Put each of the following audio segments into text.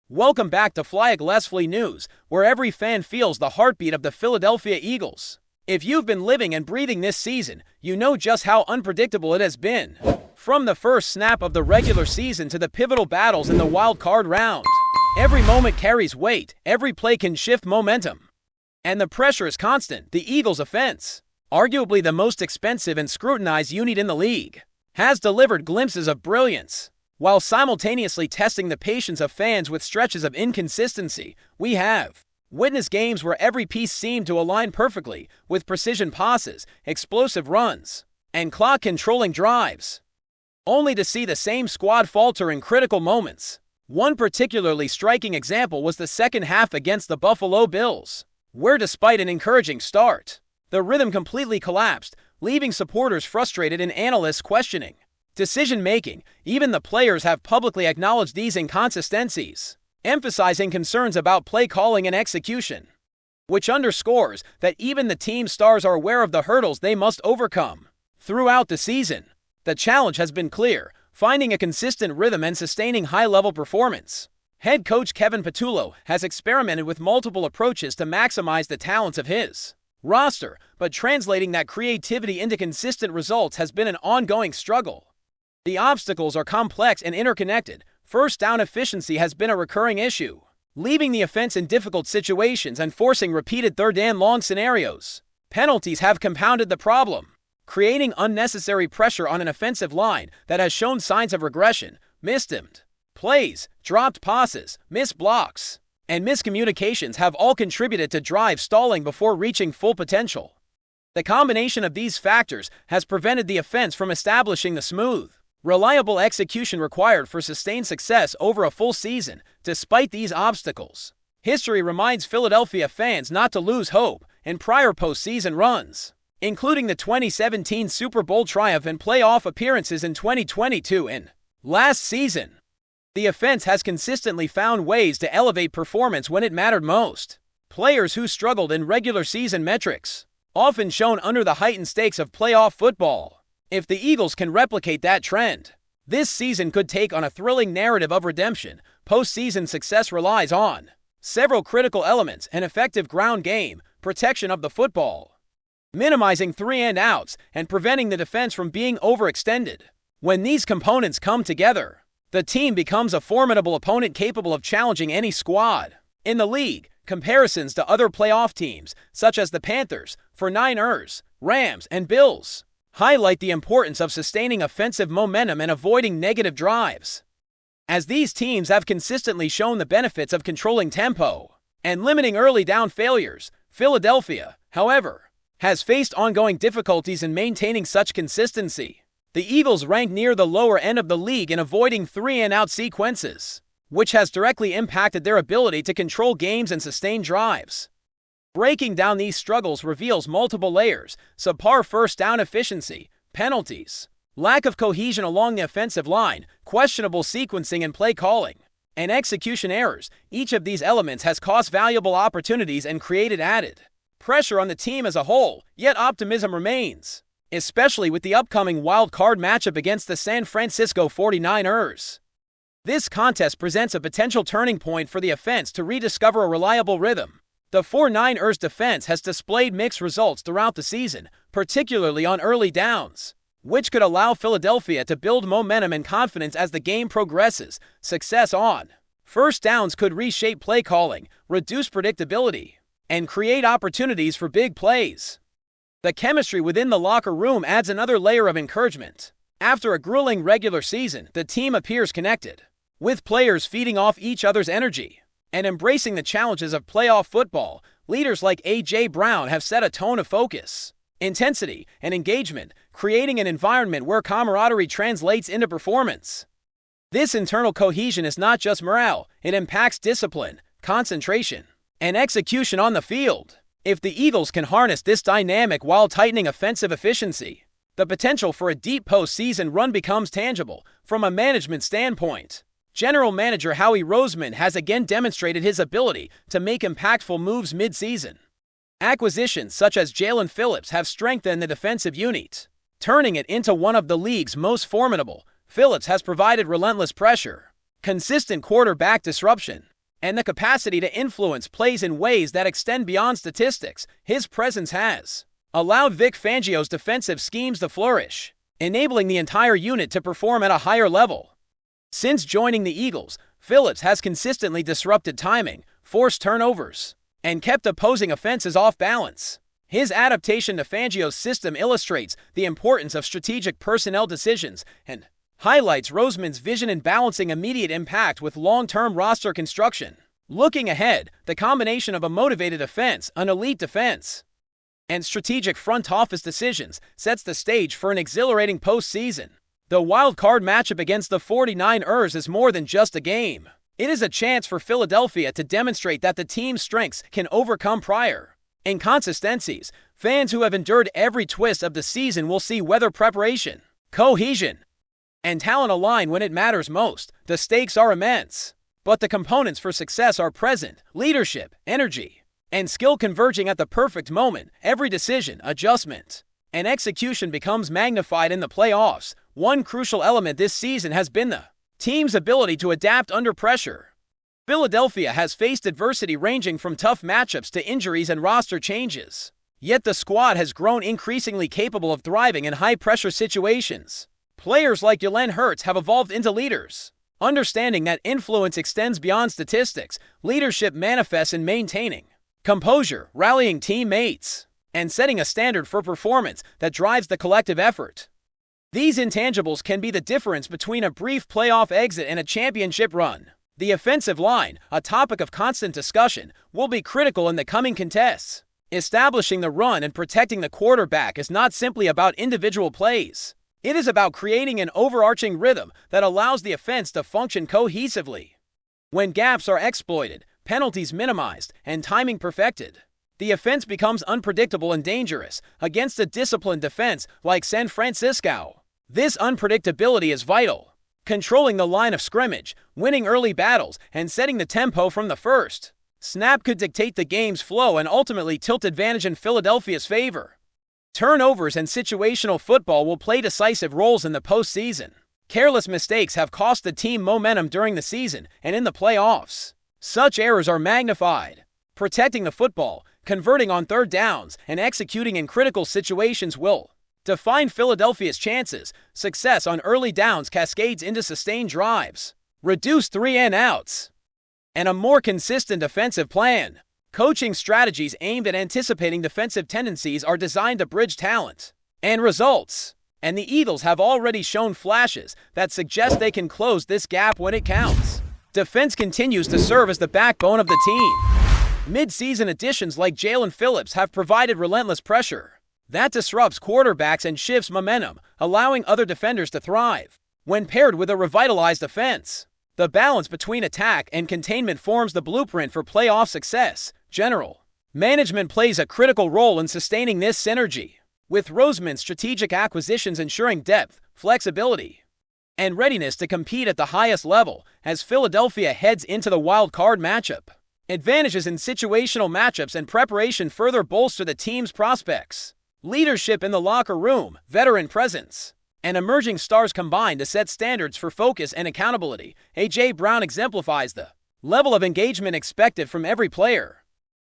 Welcome back to FlyEaglesFly News, where every fan feels the heartbeat of the Philadelphia Eagles. If you've been living and breathing this season, you know just how unpredictable it has been. From the first snap of the regular season to the pivotal battles in the wild card round, every moment carries weight, every play can shift momentum. And the pressure is constant. The Eagles' offense, arguably the most expensive and scrutinized unit in the league, has delivered glimpses of brilliance. While simultaneously testing the patience of fans with stretches of inconsistency, we have witnessed games where every piece seemed to align perfectly, with precision passes, explosive runs, and clock-controlling drives, only to see the same squad falter in critical moments. One particularly striking example was the second half against the Buffalo Bills, where despite an encouraging start, the rhythm completely collapsed, leaving supporters frustrated and analysts questioning decision-making. Even the players have publicly acknowledged these inconsistencies, emphasizing concerns about play calling and execution, which underscores that even the team's stars are aware of the hurdles they must overcome. Throughout the season, the challenge has been clear: finding a consistent rhythm and sustaining high-level performance. Head coach Kevin Patullo has experimented with multiple approaches to maximize the talents of his roster, but translating that creativity into consistent results has been an ongoing struggle. The obstacles are complex and interconnected. First down efficiency has been a recurring issue, leaving the offense in difficult situations and forcing repeated third-and-long scenarios. Penalties have compounded the problem, creating unnecessary pressure on an offensive line that has shown signs of regression. Mistimed plays, dropped passes, missed blocks, and miscommunications have all contributed to drives stalling before reaching full potential. The combination of these factors has prevented the offense from establishing the smooth, reliable execution required for sustained success over a full season. Despite these obstacles, history reminds Philadelphia fans not to lose hope. In prior postseason runs, including the 2017 Super Bowl triumph and playoff appearances in 2022 and last season, the offense has consistently found ways to elevate performance when it mattered most. Players who struggled in regular season metrics often shone under the heightened stakes of playoff football. If the Eagles can replicate that trend, this season could take on a thrilling narrative of redemption. Postseason success relies on several critical elements: an effective ground game, protection of the football, minimizing three-and-outs, and preventing the defense from being overextended. When these components come together, the team becomes a formidable opponent capable of challenging any squad in the league. Comparisons to other playoff teams, such as the Panthers, 49ers, Rams, and Bills, highlight the importance of sustaining offensive momentum and avoiding negative drives, as these teams have consistently shown the benefits of controlling tempo and limiting early down failures. Philadelphia, however, has faced ongoing difficulties in maintaining such consistency. The Eagles rank near the lower end of the league in avoiding three-and-out sequences, which has directly impacted their ability to control games and sustain drives. Breaking down these struggles reveals multiple layers: subpar first down efficiency, penalties, lack of cohesion along the offensive line, questionable sequencing and play calling, and execution errors. Each of these elements has cost valuable opportunities and created added pressure on the team as a whole, yet optimism remains, especially with the upcoming wild card matchup against the San Francisco 49ers. This contest presents a potential turning point for the offense to rediscover a reliable rhythm. The 49ers defense has displayed mixed results throughout the season, particularly on early downs, which could allow Philadelphia to build momentum and confidence as the game progresses. Success on first downs could reshape play calling, reduce predictability, and create opportunities for big plays. The chemistry within the locker room adds another layer of encouragement. After a grueling regular season, the team appears connected, with players feeding off each other's energy and embracing the challenges of playoff football. Leaders like A.J. Brown have set a tone of focus, intensity, and engagement, creating an environment where camaraderie translates into performance. This internal cohesion is not just morale, it impacts discipline, concentration, and execution on the field. If the Eagles can harness this dynamic while tightening offensive efficiency, the potential for a deep postseason run becomes tangible. From a management standpoint, General Manager Howie Roseman has again demonstrated his ability to make impactful moves mid-season. Acquisitions such as Jalen Phillips have strengthened the defensive unit, turning it into one of the league's most formidable. Phillips has provided relentless pressure, consistent quarterback disruption, and the capacity to influence plays in ways that extend beyond statistics. His presence has allowed Vic Fangio's defensive schemes to flourish, enabling the entire unit to perform at a higher level. Since joining the Eagles, Phillips has consistently disrupted timing, forced turnovers, and kept opposing offenses off balance. His adaptation to Fangio's system illustrates the importance of strategic personnel decisions and highlights Roseman's vision in balancing immediate impact with long-term roster construction. Looking ahead, the combination of a motivated offense, an elite defense, and strategic front office decisions sets the stage for an exhilarating postseason. The wild-card matchup against the 49ers is more than just a game. It is a chance for Philadelphia to demonstrate that the team's strengths can overcome prior inconsistencies. Fans who have endured every twist of the season will see whether preparation, cohesion, and talent align when it matters most. The stakes are immense, but the components for success are present: leadership, energy, and skill converging at the perfect moment. Every decision, adjustment, and execution becomes magnified in the playoffs. One crucial element this season has been the team's ability to adapt under pressure. Philadelphia has faced adversity ranging from tough matchups to injuries and roster changes. Yet the squad has grown increasingly capable of thriving in high-pressure situations. Players like Jalen Hurts have evolved into leaders, understanding that influence extends beyond statistics. Leadership manifests in maintaining composure, rallying teammates, and setting a standard for performance that drives the collective effort. These intangibles can be the difference between a brief playoff exit and a championship run. The offensive line, a topic of constant discussion, will be critical in the coming contests. Establishing the run and protecting the quarterback is not simply about individual plays. It is about creating an overarching rhythm that allows the offense to function cohesively. When gaps are exploited, penalties minimized, and timing perfected, the offense becomes unpredictable and dangerous. Against a disciplined defense like San Francisco, this unpredictability is vital. Controlling the line of scrimmage, winning early battles, and setting the tempo from the first snap could dictate the game's flow and ultimately tilt advantage in Philadelphia's favor. Turnovers and situational football will play decisive roles in the postseason. Careless mistakes have cost the team momentum during the season and in the playoffs. Such errors are magnified. Protecting the football, converting on third downs, and executing in critical situations will define Philadelphia's chances. Success on early downs cascades into sustained drives, reduced 3-and-outs, and a more consistent offensive plan. Coaching strategies aimed at anticipating defensive tendencies are designed to bridge talent and results, and the Eagles have already shown flashes that suggest they can close this gap when it counts. Defense continues to serve as the backbone of the team. Mid-season additions like Jalen Phillips have provided relentless pressure that disrupts quarterbacks and shifts momentum, allowing other defenders to thrive. When paired with a revitalized offense, the balance between attack and containment forms the blueprint for playoff success. General management plays a critical role in sustaining this synergy, with Roseman's strategic acquisitions ensuring depth, flexibility, and readiness to compete at the highest level as Philadelphia heads into the wild card matchup. Advantages in situational matchups and preparation further bolster the team's prospects. Leadership in the locker room, veteran presence, and emerging stars combine to set standards for focus and accountability. A.J. Brown exemplifies the level of engagement expected from every player,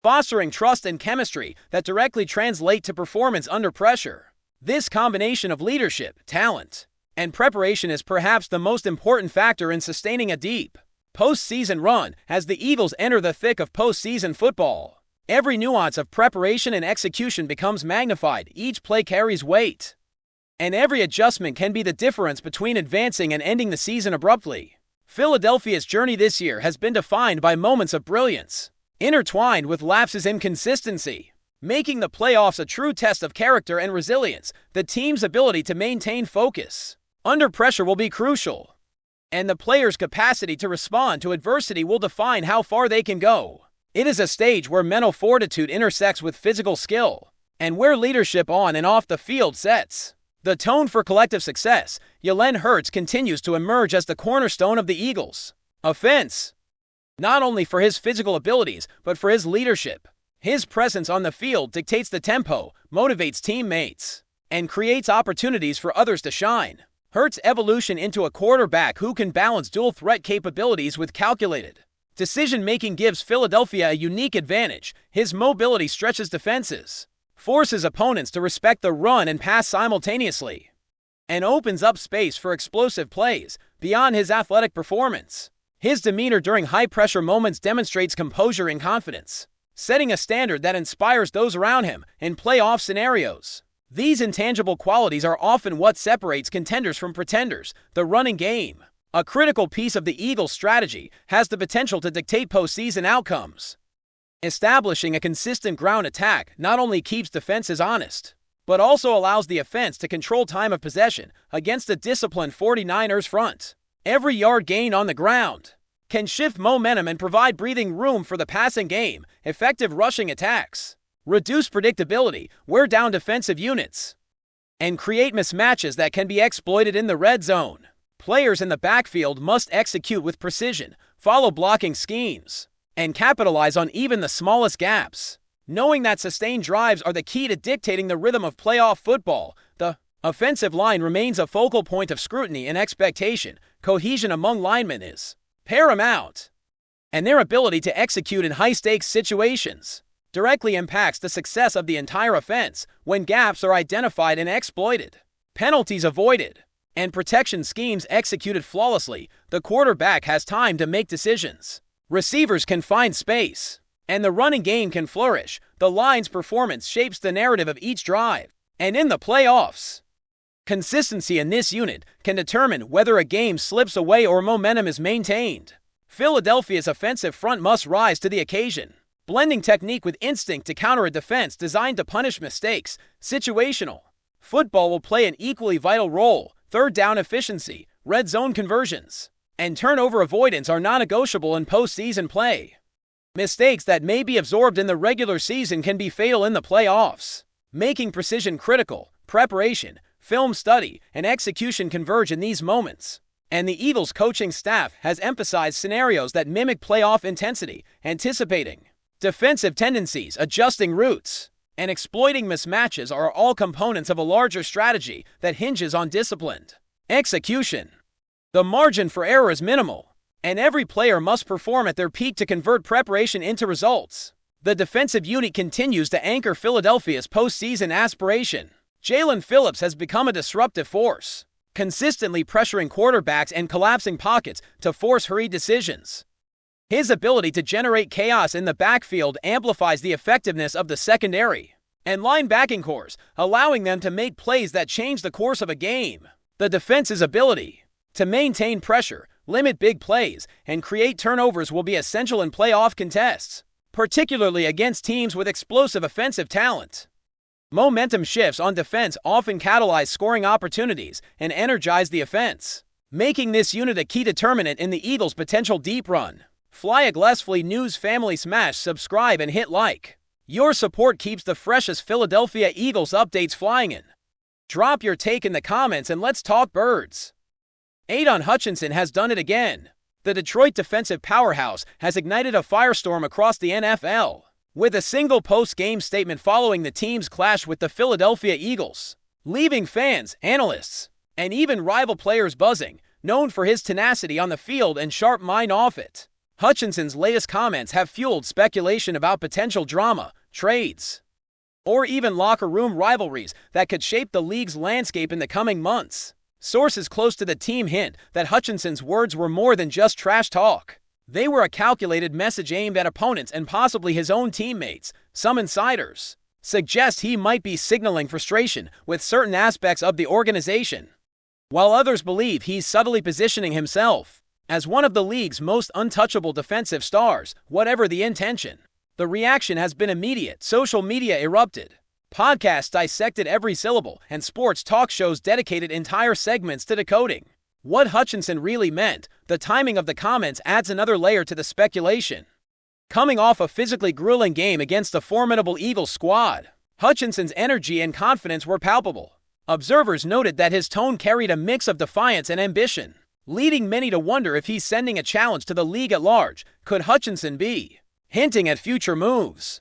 fostering trust and chemistry that directly translate to performance under pressure. This combination of leadership, talent, and preparation is perhaps the most important factor in sustaining a deep postseason run as the Eagles enter the thick of postseason football. Every nuance of preparation and execution becomes magnified. Each play carries weight, and every adjustment can be the difference between advancing and ending the season abruptly. Philadelphia's journey this year has been defined by moments of brilliance, intertwined with lapses in consistency, making the playoffs a true test of character and resilience. The team's ability to maintain focus under pressure will be crucial, and the players' capacity to respond to adversity will define how far they can go. It is a stage where mental fortitude intersects with physical skill, and where leadership on and off the field sets the tone for collective success. Jalen Hurts continues to emerge as the cornerstone of the Eagles' offense, not only for his physical abilities, but for his leadership. His presence on the field dictates the tempo, motivates teammates, and creates opportunities for others to shine. Hurts' evolution into a quarterback who can balance dual threat capabilities with calculated Decision-making gives Philadelphia a unique advantage. His mobility stretches defenses, forces opponents to respect the run and pass simultaneously, and opens up space for explosive plays beyond his athletic performance. His demeanor during high-pressure moments demonstrates composure and confidence, setting a standard that inspires those around him in playoff scenarios. These intangible qualities are often what separates contenders from pretenders. The running game, a critical piece of the Eagles' strategy, has the potential to dictate postseason outcomes. Establishing a consistent ground attack not only keeps defenses honest, but also allows the offense to control time of possession against a disciplined 49ers front. Every yard gained on the ground can shift momentum and provide breathing room for the passing game. Effective rushing attacks reduce predictability, wear down defensive units, and create mismatches that can be exploited in the red zone. Players in the backfield must execute with precision, follow blocking schemes, and capitalize on even the smallest gaps. Knowing that sustained drives are the key to dictating the rhythm of playoff football, the offensive line remains a focal point of scrutiny and expectation. Cohesion among linemen is paramount, and their ability to execute in high-stakes situations directly impacts the success of the entire offense. When gaps are identified and exploited, penalties avoided, and protection schemes executed flawlessly, the quarterback has time to make decisions. Receivers can find space, and the running game can flourish. The line's performance shapes the narrative of each drive, and in the playoffs, consistency in this unit can determine whether a game slips away or momentum is maintained. Philadelphia's offensive front must rise to the occasion, blending technique with instinct to counter a defense designed to punish mistakes. Situational football will play an equally vital role. Third down efficiency, red zone conversions, and turnover avoidance are non-negotiable in postseason play. Mistakes that may be absorbed in the regular season can be fatal in the playoffs, making precision critical. Preparation, film study, and execution converge in these moments, and the Eagles coaching staff has emphasized scenarios that mimic playoff intensity, anticipating defensive tendencies, adjusting routes, and exploiting mismatches are all components of a larger strategy that hinges on disciplined execution. The margin for error is minimal, and every player must perform at their peak to convert preparation into results. The defensive unit continues to anchor Philadelphia's postseason aspiration. Jalen Phillips has become a disruptive force, consistently pressuring quarterbacks and collapsing pockets to force hurried decisions. His ability to generate chaos in the backfield amplifies the effectiveness of the secondary and linebacking cores, allowing them to make plays that change the course of a game. The defense's ability to maintain pressure, limit big plays, and create turnovers will be essential in playoff contests, particularly against teams with explosive offensive talent. Momentum shifts on defense often catalyze scoring opportunities and energize the offense, making this unit a key determinant in the Eagles' potential deep run. FlyEaglesFly News family, smash subscribe and hit like. Your support keeps the freshest Philadelphia Eagles updates flying in. Drop your take in the comments and let's talk birds. AIDAN Hutchinson has done it again. The Detroit defensive powerhouse has ignited a firestorm across the NFL, with a single post-game statement following the team's clash with the Philadelphia Eagles, leaving fans, analysts, and even rival players buzzing. Known for his tenacity on the field and sharp mind off it, Hutchinson's latest comments have fueled speculation about potential drama, trades, or even locker room rivalries that could shape the league's landscape in the coming months. Sources close to the team hint that Hutchinson's words were more than just trash talk. They were a calculated message aimed at opponents and possibly his own teammates. Some insiders suggest he might be signaling frustration with certain aspects of the organization, while others believe he's subtly positioning himself as one of the league's most untouchable defensive stars. Whatever the intention, the reaction has been immediate. Social media erupted. Podcasts dissected every syllable, and sports talk shows dedicated entire segments to decoding what Hutchinson really meant. The timing of the comments adds another layer to the speculation. Coming off a physically grueling game against a formidable Eagles squad, Hutchinson's energy and confidence were palpable. Observers noted that his tone carried a mix of defiance and ambition, leading many to wonder if he's sending a challenge to the league at large. Could Hutchinson be hinting at future moves,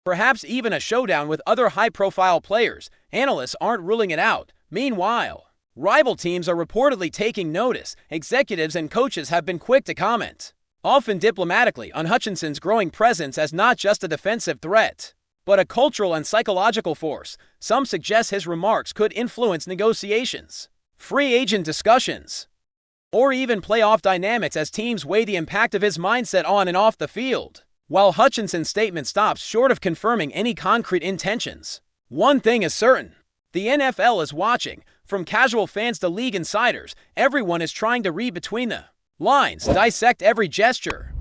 perhaps even a showdown with other high-profile players? Analysts aren't ruling it out. Meanwhile, rival teams are reportedly taking notice. Executives and coaches have been quick to comment, often diplomatically, on Hutchinson's growing presence as not just a defensive threat, but a cultural and psychological force. Some suggest his remarks could influence negotiations, free agent discussions, or even playoff dynamics as teams weigh the impact of his mindset on and off the field. While Hutchinson's statement stops short of confirming any concrete intentions, one thing is certain: the NFL is watching. From casual fans to league insiders, everyone is trying to read between the lines, dissect every gesture,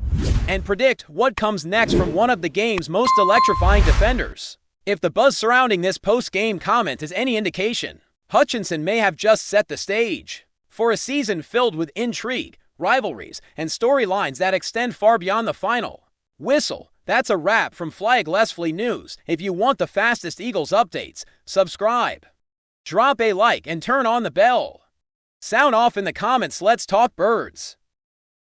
and predict what comes next from one of the game's most electrifying defenders. If the buzz surrounding this post-game comment is any indication, Hutchinson may have just set the stage for a season filled with intrigue, rivalries, and storylines that extend far beyond the final whistle. That's a wrap from FlyEaglesFly News. If you want the fastest Eagles updates, subscribe, drop a like, and turn on the bell. Sound off in the comments. Let's talk birds.